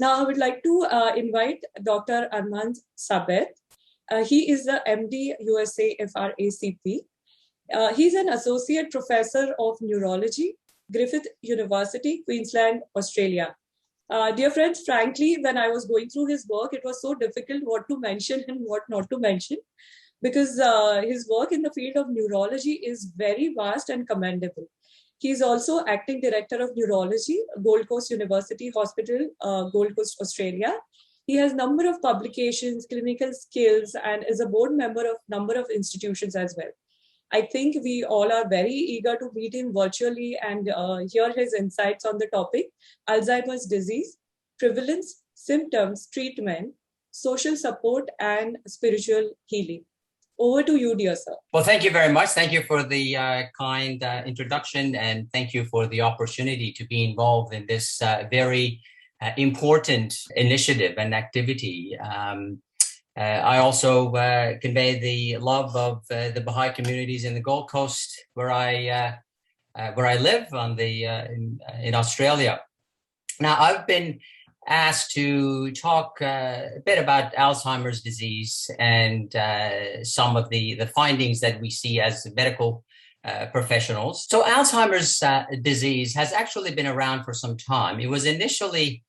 Now, I would like to invite Dr. Arman Sabet. He is the MD USA FRACP. He's an associate professor of neurology, Griffith University, Queensland, Australia. Dear friends, frankly, when I was going through his work, it was so difficult what to mention and what not to mention, because his work in the field of neurology is very vast and commendable. He is also acting director of neurology, Gold Coast University Hospital, Gold Coast, Australia. He has a number of publications, clinical skills, and is a board member of a number of institutions as well. I think we all are very eager to meet him virtually and hear his insights on the topic: Alzheimer's disease, prevalence, symptoms, treatment, social support, and spiritual healing. Over to you, dear sir. Well, thank you very much. Thank you for the kind introduction, and thank you for the opportunity to be involved in this very important initiative and activity. I also convey the love of the Baha'i communities in the Gold Coast, where I live in Australia. Now, I've been asked to talk a bit about Alzheimer's disease and some of the findings that we see as medical professionals. So Alzheimer's disease has actually been around for some time. It was initially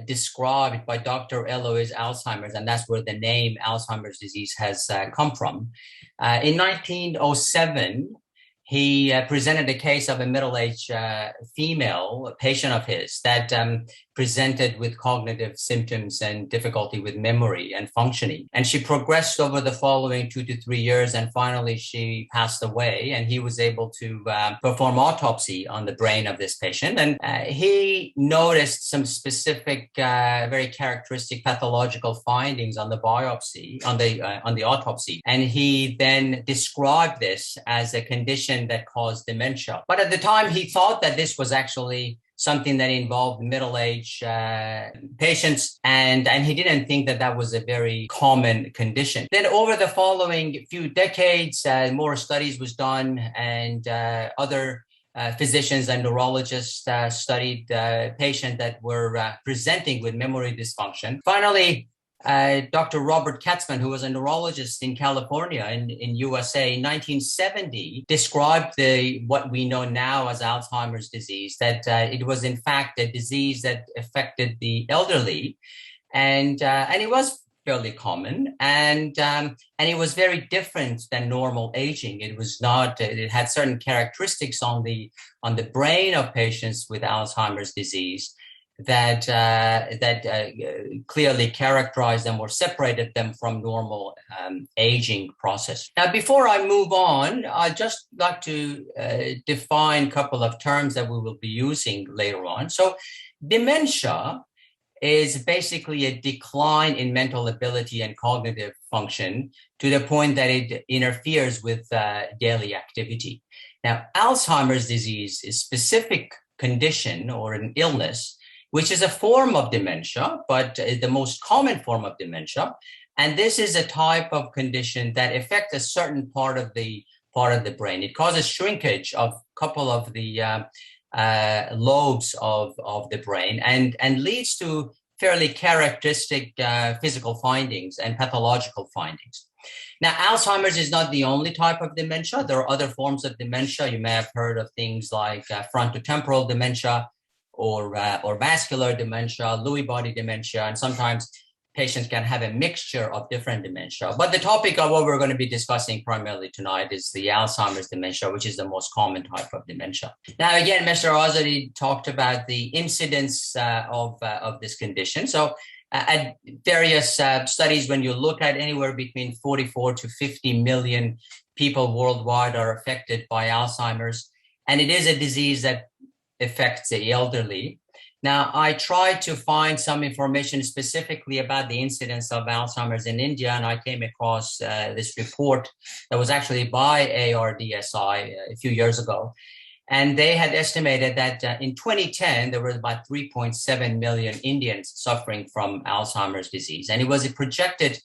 described by Dr. Alois Alzheimer's, and that's where the name Alzheimer's disease has come from. In 1907, he presented a case of a middle-aged female, a patient of his, that presented with cognitive symptoms and difficulty with memory and functioning. And she progressed over the following 2 to 3 years, and finally she passed away, and he was able to perform autopsy on the brain of this patient. And he noticed some specific, very characteristic pathological findings on the biopsy, on the autopsy. And he then described this as a condition that caused dementia. But at the time, he thought that this was actually something that involved middle-aged patients, and he didn't think that that was a very common condition. Then over the following few decades, more studies was done, and other physicians and neurologists studied patients that were presenting with memory dysfunction. Finally, Dr. Robert Katzman, who was a neurologist in California in USA in 1970, described what we know now as Alzheimer's disease, that it was in fact a disease that affected the elderly, and it was fairly common, and it was very different than normal aging. It was not. It had certain characteristics on the brain of patients with Alzheimer's disease that clearly characterized them or separated them from normal aging process. Now, before I move on, I'd just like to define a couple of terms that we will be using later on. So dementia is basically a decline in mental ability and cognitive function to the point that it interferes with daily activity. Now, Alzheimer's disease is a specific condition or an illness which is a form of dementia, but the most common form of dementia. And this is a type of condition that affects a certain part of the brain. It causes shrinkage of a couple of the lobes of the brain and leads to fairly characteristic physical findings and pathological findings. Now, Alzheimer's is not the only type of dementia. There are other forms of dementia. You may have heard of things like frontotemporal dementia, or vascular dementia, Lewy body dementia, and sometimes patients can have a mixture of different dementia. But the topic of what we're going to be discussing primarily tonight is the Alzheimer's dementia, which is the most common type of dementia. Now, again, Mr. Azadi talked about the incidence of this condition. So at various studies, when you look at anywhere between 44 to 50 million people worldwide are affected by Alzheimer's, and it is a disease that affects the elderly. Now, I tried to find some information specifically about the incidence of Alzheimer's in India, and I came across this report that was actually by ARDSI a few years ago. And they had estimated that in 2010, there were about 3.7 million Indians suffering from Alzheimer's disease. And it was projected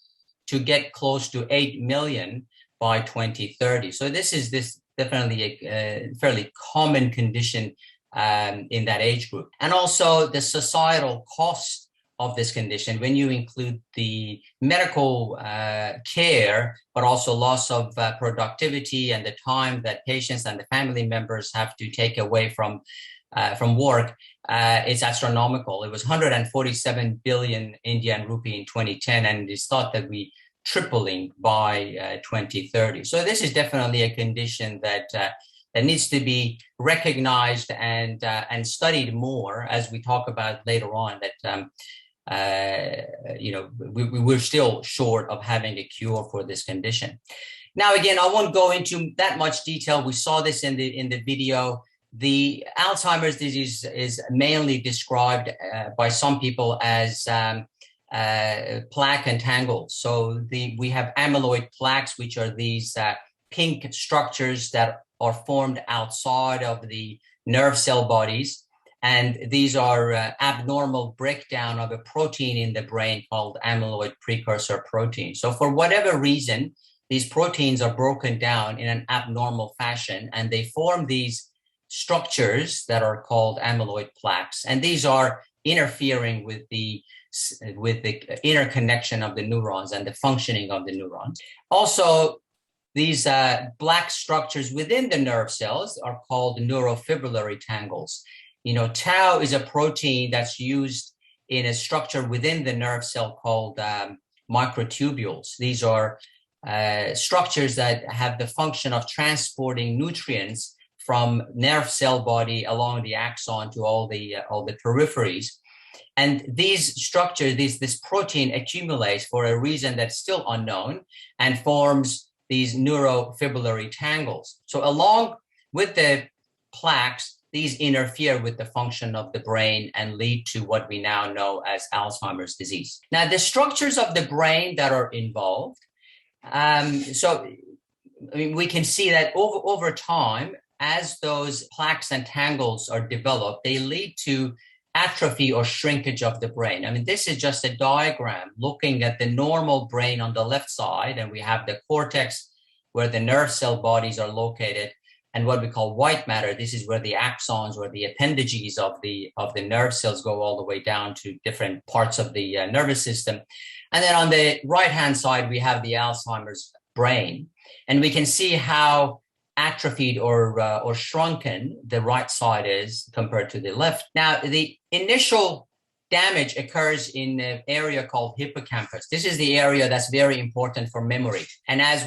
to get close to 8 million by 2030. So this is definitely a fairly common condition in that age group. And also the societal cost of this condition, when you include the medical care, but also loss of productivity and the time that patients and the family members have to take away from work, it's astronomical. It was 147 billion Indian rupee in 2010, and it's thought that we tripling by 2030. So this is definitely a condition that needs to be recognized and studied more, as we talk about later on. That we're still short of having a cure for this condition. Now, again, I won't go into that much detail. We saw this in the video. The Alzheimer's disease is mainly described by some people as plaque and tangles. So we have amyloid plaques, which are these pink structures that are formed outside of the nerve cell bodies. And these are abnormal breakdown of a protein in the brain called amyloid precursor protein. So for whatever reason, these proteins are broken down in an abnormal fashion, and they form these structures that are called amyloid plaques. And these are interfering with the interconnection of the neurons and the functioning of the neurons. Also, these black structures within the nerve cells are called neurofibrillary tangles. Tau is a protein that's used in a structure within the nerve cell called microtubules. These are structures that have the function of transporting nutrients from nerve cell body along the axon to all the peripheries. And these structures, this protein accumulates for a reason that's still unknown and forms these neurofibrillary tangles. So along with the plaques, these interfere with the function of the brain and lead to what we now know as Alzheimer's disease. Now, the structures of the brain that are involved, we can see that over time, as those plaques and tangles are developed, they lead to atrophy or shrinkage of the brain. I mean, this is just a diagram looking at the normal brain on the left side, and we have the cortex where the nerve cell bodies are located, and what we call white matter. This is where the axons or the appendages of the nerve cells go all the way down to different parts of the nervous system. And then on the right-hand side, we have the Alzheimer's brain, and we can see how atrophied or shrunken the right side is compared to the left. Now, the initial damage occurs in an area called hippocampus. This is the area that's very important for memory. And as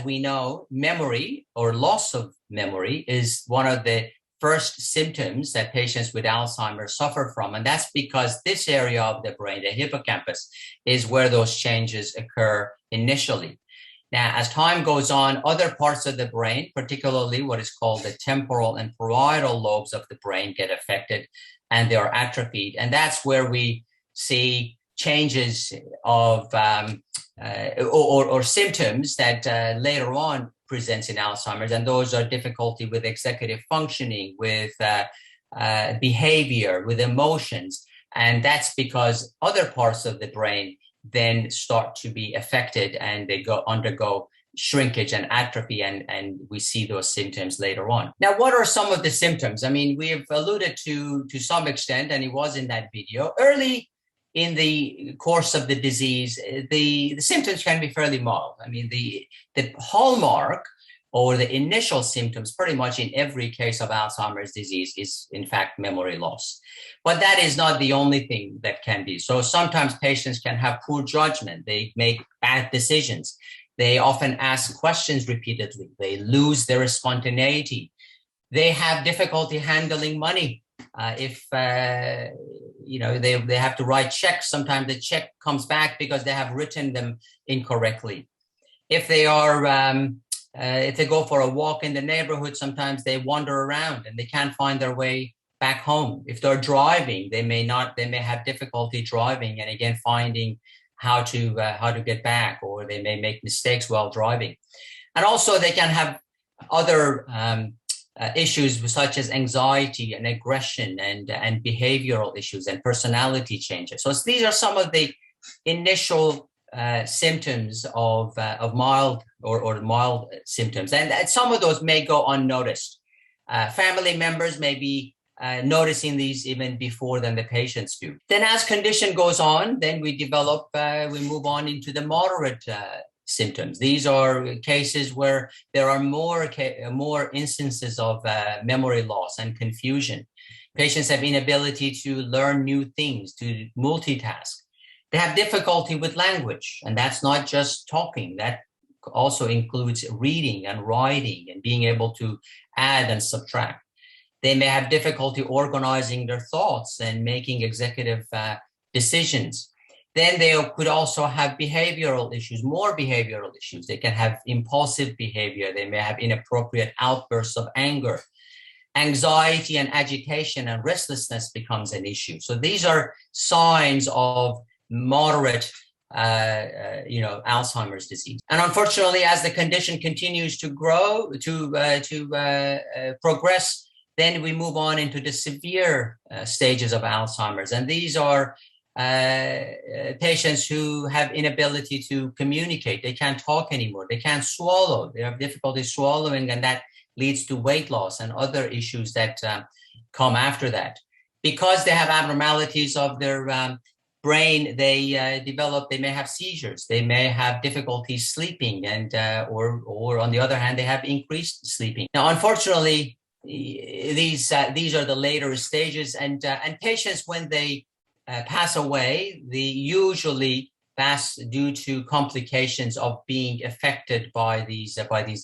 we know, memory or loss of memory is one of the first symptoms that patients with Alzheimer's suffer from. And that's because this area of the brain, the hippocampus, is where those changes occur initially. Now, as time goes on, other parts of the brain, particularly what is called the temporal and parietal lobes of the brain, get affected and they are atrophied. And that's where we see changes of or symptoms that later on presents in Alzheimer's. And those are difficulty with executive functioning, with behavior, with emotions. And that's because other parts of the brain then start to be affected and they undergo shrinkage and atrophy, and we see those symptoms later on. Now, what are some of the symptoms? I mean, we have alluded to some extent, and it was in that video. Early in the course of the disease, the symptoms can be fairly mild. I mean, the hallmark or the initial symptoms pretty much in every case of Alzheimer's disease is, in fact, memory loss. But that is not the only thing that can be. So sometimes patients can have poor judgment. They make bad decisions. They often ask questions repeatedly. They lose their spontaneity. They have difficulty handling money. If they have to write checks, sometimes the check comes back because they have written them incorrectly. If they go for a walk in the neighborhood, sometimes they wander around and they can't find their way back home. If they're driving, they may have difficulty driving and again finding how to get back, or they may make mistakes while driving. And also they can have other issues such as anxiety and aggression and behavioral issues and personality changes. So these are some of the initial symptoms of mild or mild symptoms, and some of those may go unnoticed. Family members may be noticing these even before than the patients do. Then as condition goes on, then we move on into the moderate symptoms. These are cases where there are more instances of memory loss and confusion. Patients have inability to learn new things, to multitask. They have difficulty with language, and that's not just talking. That also includes reading and writing and being able to add and subtract. They may have difficulty organizing their thoughts and making executive decisions. Then they could also have behavioral issues, more behavioral issues. They can have impulsive behavior. They may have inappropriate outbursts of anger. Anxiety and agitation and restlessness becomes an issue. So these are signs of moderate Alzheimer's disease. And unfortunately, as the condition continues to grow, to progress, then we move on into the severe stages of Alzheimer's. And these are patients who have inability to communicate. They can't talk anymore. They can't swallow. They have difficulty swallowing, and that leads to weight loss and other issues that come after that. Because they have abnormalities of their brain, they may have seizures. They may have difficulty sleeping, and or on the other hand, they have increased sleeping. Now, unfortunately, these are the later stages, and patients, when they pass away, they usually pass due to complications of being affected by these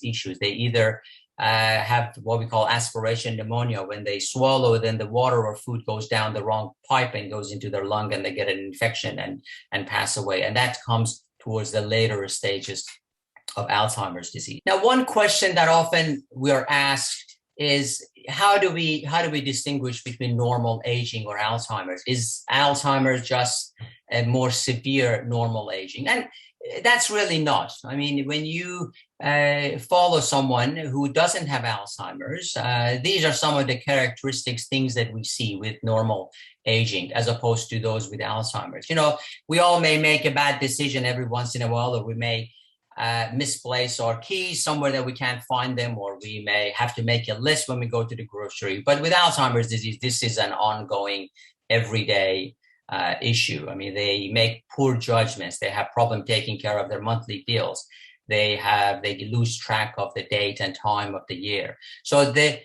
issues. They either have what we call aspiration pneumonia. When they swallow, then the water or food goes down the wrong pipe and goes into their lung, and they get an infection and pass away. And that comes towards the later stages of Alzheimer's disease. Now, one question that often we are asked is, how do we distinguish between normal aging or Alzheimer's? Is Alzheimer's just a more severe normal aging? And that's really not. I mean, when you follow someone who doesn't have Alzheimer's, these are some of the characteristics, things that we see with normal aging as opposed to those with Alzheimer's. We all may make a bad decision every once in a while, or we may misplace our keys somewhere that we can't find them, or we may have to make a list when we go to the grocery. But with Alzheimer's disease, this is an ongoing, everyday issue. I mean, they make poor judgments. They have problem taking care of their monthly bills. They lose track of the date and time of the year. So the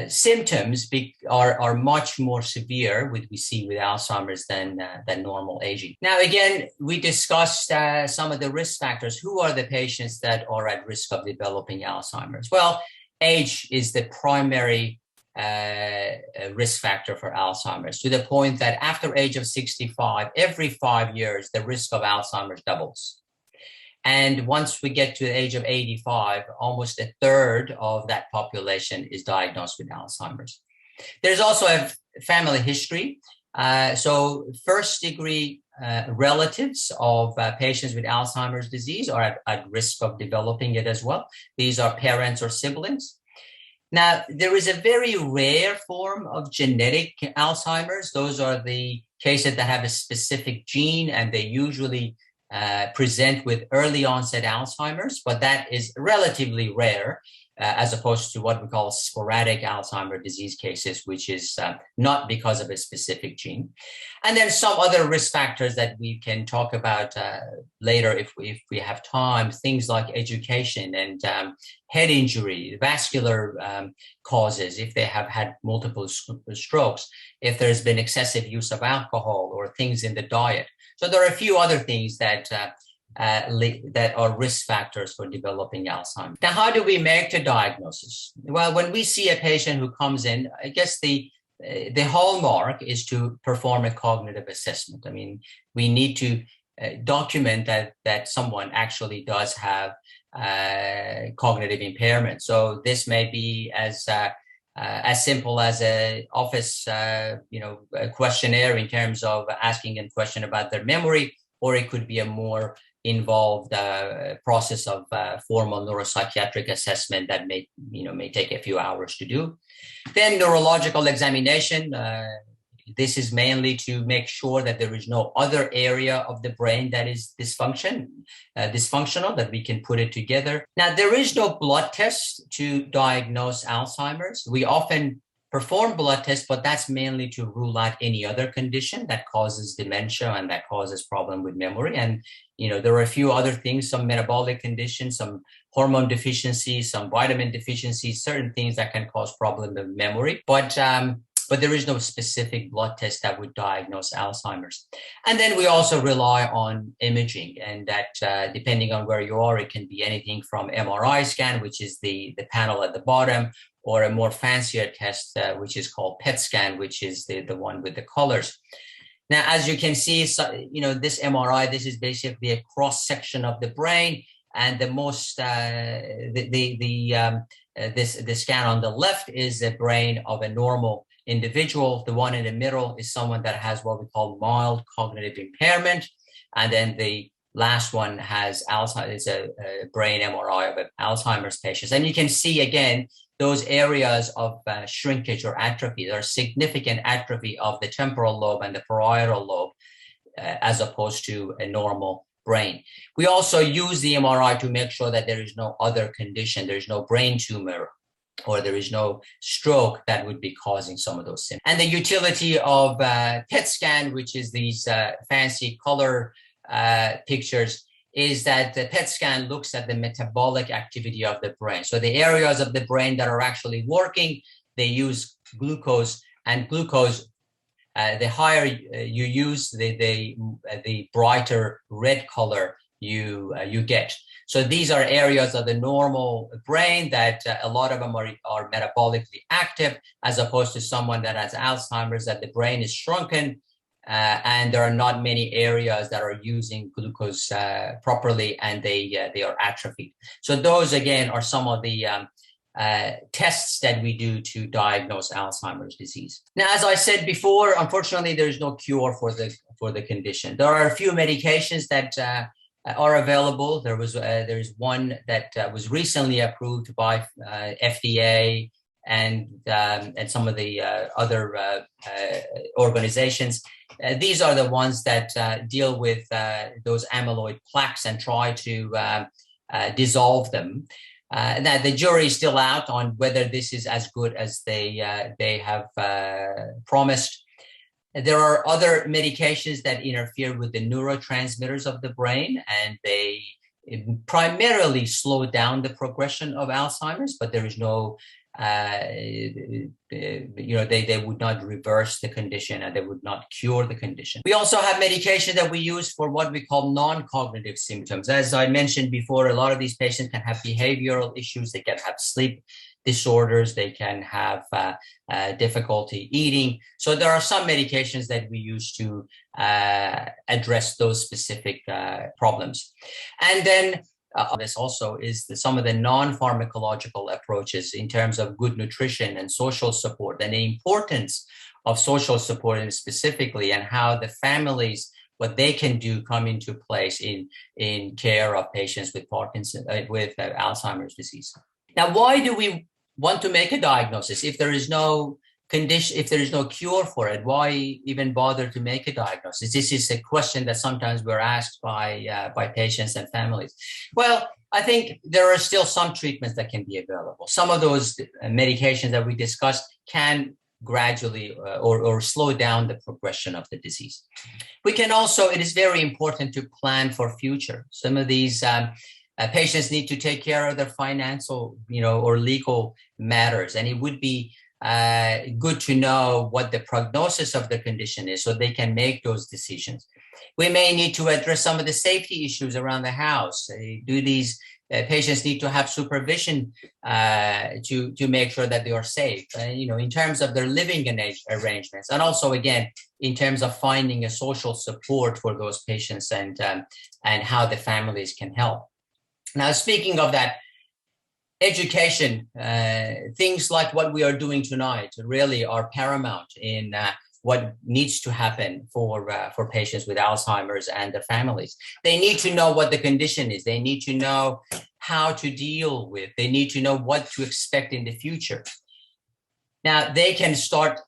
symptoms are much more severe we see with Alzheimer's than normal aging. Now, again, we discussed some of the risk factors. Who are the patients that are at risk of developing Alzheimer's? Well, age is the primary risk factor for Alzheimer's, to the point that after age of 65, every 5 years, the risk of Alzheimer's doubles. And once we get to the age of 85, almost a third of that population is diagnosed with Alzheimer's. There's also a family history. So first-degree relatives of patients with Alzheimer's disease are at risk of developing it as well. These are parents or siblings. Now, there is a very rare form of genetic Alzheimer's. Those are the cases that have a specific gene, and they usually present with early onset Alzheimer's, but that is relatively rare as opposed to what we call sporadic Alzheimer's disease cases, which is not because of a specific gene. And then some other risk factors that we can talk about later if we have time, things like education and head injury, vascular causes, if they have had multiple strokes, if there's been excessive use of alcohol or things in the diet. So there are a few other things that are risk factors for developing Alzheimer's. Now, how do we make the diagnosis? Well, when we see a patient who comes in, I guess the hallmark is to perform a cognitive assessment. I mean, we need to document that someone actually does have cognitive impairment. So this may be as simple as a office, a questionnaire in terms of asking a question about their memory, or it could be a more involved process of formal neuropsychiatric assessment that may take a few hours to do. Then neurological examination, This is mainly to make sure that there is no other area of the brain that is dysfunctional, that we can put it together. Now, there is no blood test to diagnose Alzheimer's. We often perform blood tests, but that's mainly to rule out any other condition that causes dementia and that causes problem with memory. And, there are a few other things, some metabolic conditions, some hormone deficiencies, some vitamin deficiencies, certain things that can cause problem with memory. But there is no specific blood test that would diagnose Alzheimer's. And then we also rely on imaging, and that depending on where you are, it can be anything from MRI scan, which is the panel at the bottom, or a more fancier test, which is called PET scan, which is the one with the colors. Now, as you can see, this MRI, this is basically a cross section of the brain, and the most the scan on the left is the brain of a normal individual. The one in the middle is someone that has what we call mild cognitive impairment, and then the last one has Alzheimer's, is a brain MRI of an Alzheimer's patient. And you can see again those areas of shrinkage or atrophy. There are significant atrophy of the temporal lobe and the parietal lobe, as opposed to a normal brain. We also use the MRI to make sure that there is no other condition, there is no brain tumor, or there is no stroke that would be causing some of those symptoms. And the utility of PET scan, which is these fancy color pictures, is that the PET scan looks at the metabolic activity of the brain. So the areas of the brain that are actually working, they use glucose, and glucose, the higher you use, the brighter red color you get. So these are areas of the normal brain that a lot of them are metabolically active, as opposed to someone that has Alzheimer's, that the brain is shrunken, and there are not many areas that are using glucose properly, and they are atrophied. So those, again, are some of the tests that we do to diagnose Alzheimer's disease. Now, as I said before, unfortunately, there is no cure for the condition. There are a few medications that are available. There is one that was recently approved by FDA and some of the other organizations. These are the ones that deal with those amyloid plaques and try to dissolve them. Now the jury is still out on whether this is as good as they have promised. There are other medications that interfere with the neurotransmitters of the brain, and they primarily slow down the progression of Alzheimer's, but there is no, they would not reverse the condition, and they would not cure the condition. We also have medication that we use for what we call non-cognitive symptoms. As I mentioned before, a lot of these patients can have behavioral issues. They can have sleep disorders. They can have difficulty eating. So there are some medications that we use to address those specific problems. And then this also is some of the non-pharmacological approaches in terms of good nutrition and social support, and the importance of social support, and specifically, and how the families, what they can do, come into place in care of patients with Alzheimer's disease. Now, why do we want to make a diagnosis if there is no condition, if there is no cure for it? Why even bother to make a diagnosis? This is a question that sometimes we're asked by patients and families. Well, I think there are still some treatments that can be available. Some of those medications that we discussed can gradually or slow down the progression of the disease. We can also, it is very important to plan for future. Some of these patients need to take care of their financial, or legal matters, and it would be good to know what the prognosis of the condition is so they can make those decisions. We may need to address some of the safety issues around the house. Do these patients need to have supervision to make sure that they are safe, in terms of their living arrangements, and also, again, in terms of finding a social support for those patients, and how the families can help. Now, speaking of that, education, things like what we are doing tonight really are paramount in what needs to happen for patients with Alzheimer's and their families. They need to know what the condition is. They need to know how to deal with. They need to know what to expect in the future. Now, they can start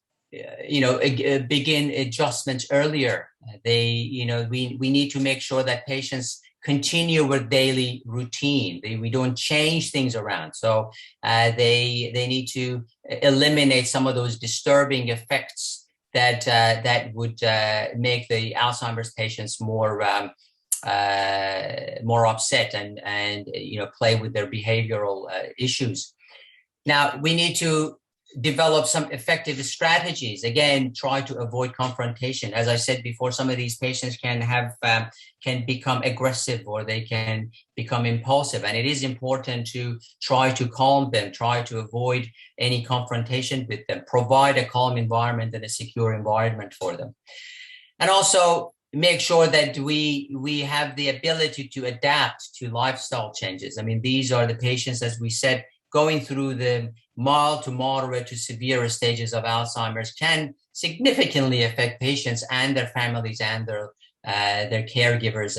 begin adjustments earlier. We need to make sure that patients continue with daily routine. We don't change things around. So they need to eliminate some of those disturbing effects that would make the Alzheimer's patients more upset and play with their behavioral issues. Now, we need to develop some effective strategies. Again, try to avoid confrontation. As I said before, some of these patients can become aggressive, or they can become impulsive. And it is important to try to calm them, try to avoid any confrontation with them, provide a calm environment and a secure environment for them. And also make sure that we have the ability to adapt to lifestyle changes. I mean, these are the patients, as we said, going through the mild to moderate to severe stages of Alzheimer's can significantly affect patients and their families and their caregivers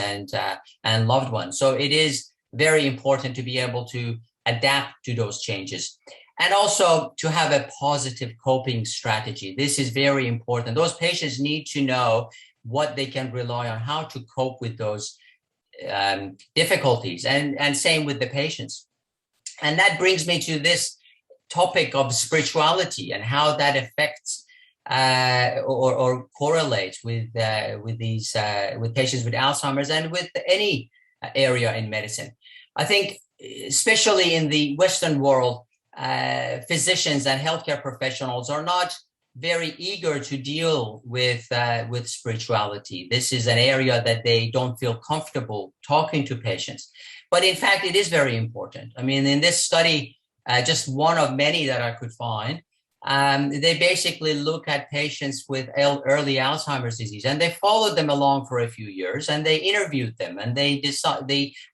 and loved ones. So it is very important to be able to adapt to those changes, and also to have a positive coping strategy. This is very important. Those patients need to know what they can rely on, how to cope with those difficulties, and same with the patients. And that brings me to this topic of spirituality and how that affects or correlates with patients with Alzheimer's and with any area in medicine. I think, especially in the Western world, physicians and healthcare professionals are not very eager to deal with spirituality. This is an area that they don't feel comfortable talking to patients. But in fact, it is very important. I mean, in this study, just one of many that I could find, they basically look at patients with early Alzheimer's disease, and they followed them along for a few years, and they interviewed them, and they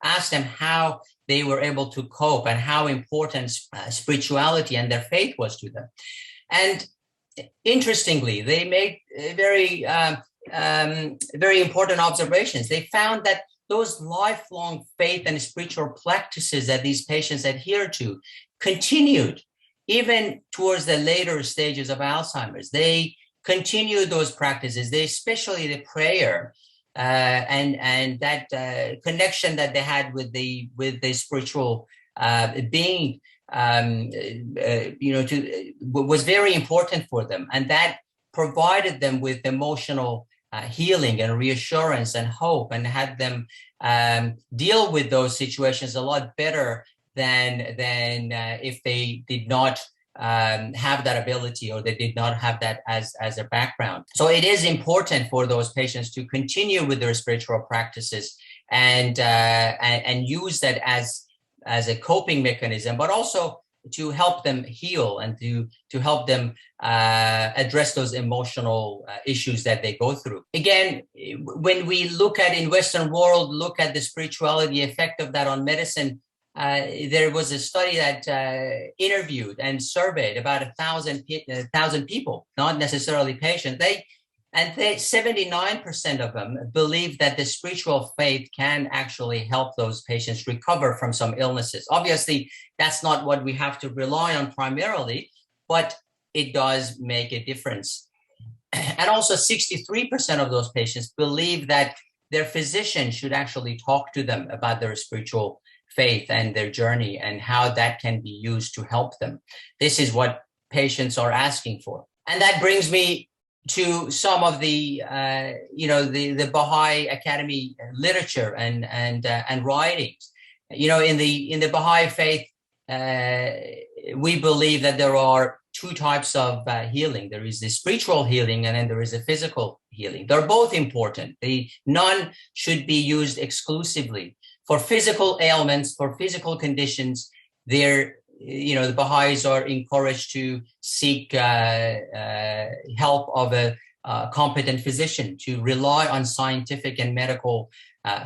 asked them how they were able to cope and how important spirituality and their faith was to them. And interestingly, they made very important observations. They found that those lifelong faith and spiritual practices that these patients adhere to continued even towards the later stages of Alzheimer's. They continued those practices, especially the prayer and that connection that they had with the spiritual being. Was very important for them, and that provided them with emotional healing and reassurance and hope, and had them deal with those situations a lot better than if they did not have that ability, or they did not have that as a background. So it is important for those patients to continue with their spiritual practices and use that as a coping mechanism, but also to help them heal and to help them address those emotional issues that they go through. Again, when we look at in Western world, look at the spirituality effect of that on medicine, there was a study that interviewed and surveyed about 1,000 people, not necessarily patients. 79% of them believe that the spiritual faith can actually help those patients recover from some illnesses. Obviously, that's not what we have to rely on primarily, but it does make a difference. And also 63% of those patients believe that their physician should actually talk to them about their spiritual faith and their journey and how that can be used to help them. This is what patients are asking for. And that brings me to some of the Baha'i Academy literature and writings. In the Baha'i faith, we believe that there are two types of healing. There is the spiritual healing, and then there is a physical healing. They're both important. None should be used exclusively. For physical ailments, for physical conditions, the Baha'is are encouraged to seek help of a competent physician, to rely on scientific and medical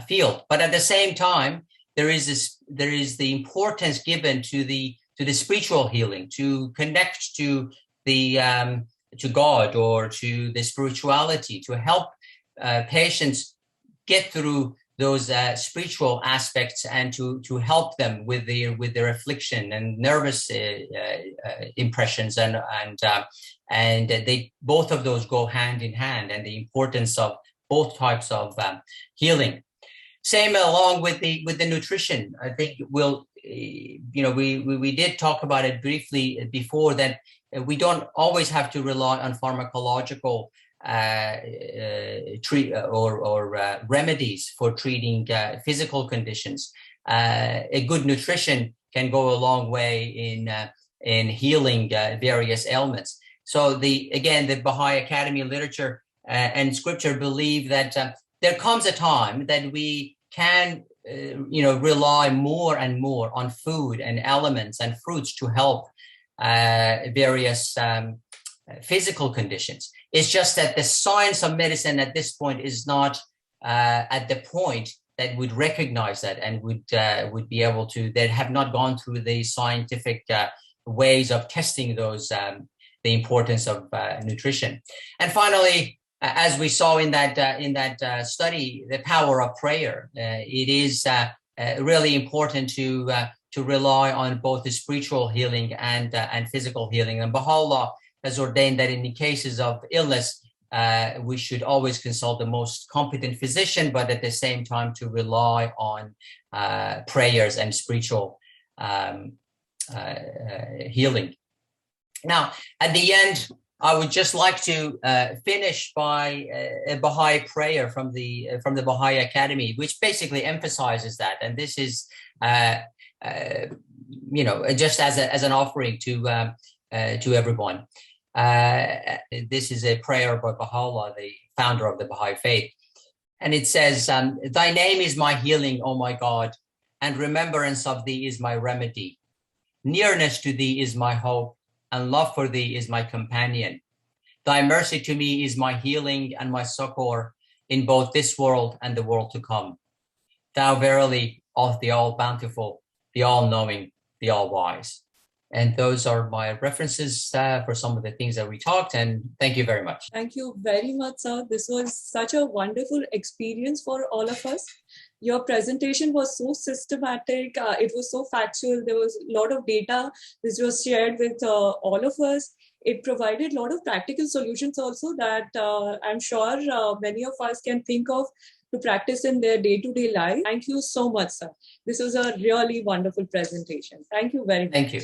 field. But at the same time, there is the importance given to the spiritual healing, to connect to God or to the spirituality, to help patients get through those spiritual aspects and to help them with their affliction and nervous impressions, and they both of those go hand in hand, and the importance of both types of healing. Same along with the nutrition. I think we did talk about it briefly before, that we don't always have to rely on pharmacological remedies for treating physical conditions. A good nutrition can go a long way in healing various ailments. So the Baha'i Academy literature and scripture believe that there comes a time that we can rely more and more on food and elements and fruits to help various physical conditions. It's just that the science of medicine at this point is not at the point that would recognize that and would be able to, that have not gone through the scientific ways of testing those, the importance of nutrition. And finally, as we saw in that study, the power of prayer. It is really important to rely on both the spiritual healing and physical healing. And Baha'u'llah has ordained that in the cases of illness, we should always consult the most competent physician, but at the same time to rely on prayers and spiritual healing. Now, at the end, I would just like to finish by a Baha'i prayer from the Baha'i Academy, which basically emphasizes that. And this is, just as an offering to everyone. This is a prayer by Baha'u'llah, the founder of the Baha'i faith. And it says, "Thy name is my healing, O my God, and remembrance of thee is my remedy. Nearness to thee is my hope, and love for thee is my companion. Thy mercy to me is my healing and my succor in both this world and the world to come. Thou verily art the all-bountiful, the all-knowing, the all-wise." And those are my references for some of the things that we talked. And thank you very much. Thank you very much, sir. This was such a wonderful experience for all of us. Your presentation was so systematic. It was so factual. There was a lot of data which was shared with all of us. It provided a lot of practical solutions also that I'm sure many of us can think of to practice in their day-to-day life. Thank you so much, sir. This was a really wonderful presentation. Thank you very much. Thank you.